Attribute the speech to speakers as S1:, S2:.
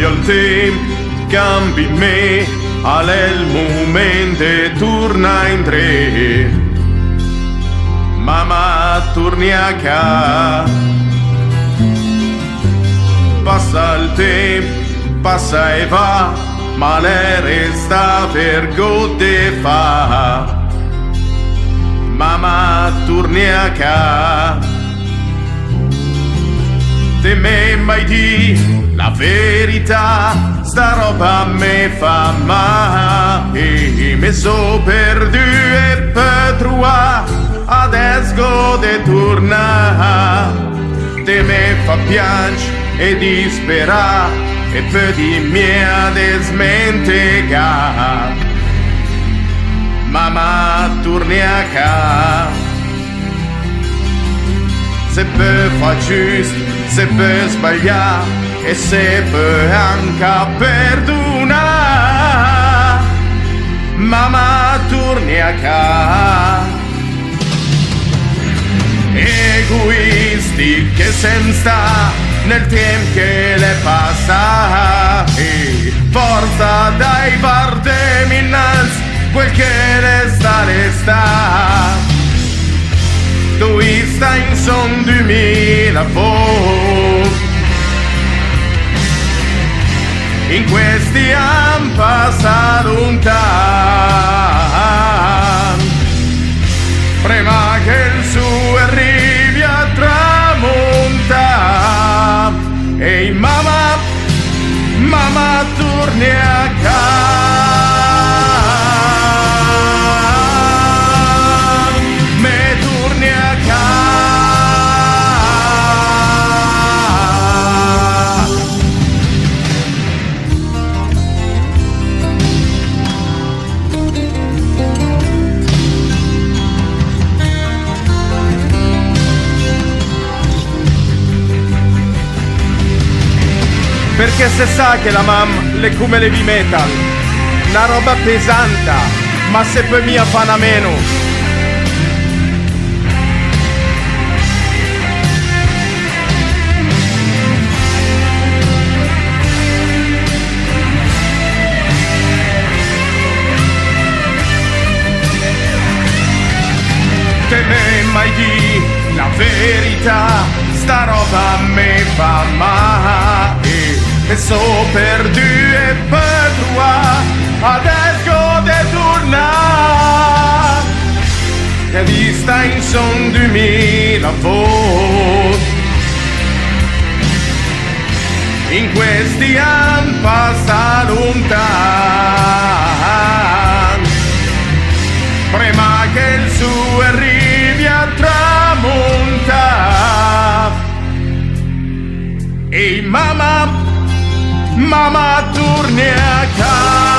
S1: canvia el temps, canvi me, al el moment de tornar indret. Mama, torni a casa. Passa il tempo, passa e va, ma lei resta per gode fa. Mamma, torni a casa. Te me mai di la verità, sta roba me fa male. Me so perdu e per trovare, adesso de tornare. Te me fa piangere e disperare, e per di mia desmentegare. Mamma, torni a casa. Se può fa giusto, se può sbagliare, e se può anche perdonare. Mamma, torni a casa. Egoisti che sen sta nel tempo che le passa, e forza dai guardemi innanzi, quel che resta resta. Tu stai in son 2000 volte, in questi anni passato un tanto, prima che il suo arrivi a tramontare. Ehi mamma, mamma, torni a casa, me torni a casa. Perché se sa che la mamma le come le vi metal, una roba pesante, ma se per mia fa una meno. Te me mai di la verità, sta roba me fa male. E so perdu e per trovare, adesso de tornare. E vista in son 2000 volte, in questi anni passa lontano, prima che il suo arrivi a tramontare. Ehi mamma, mamma, torni a casa.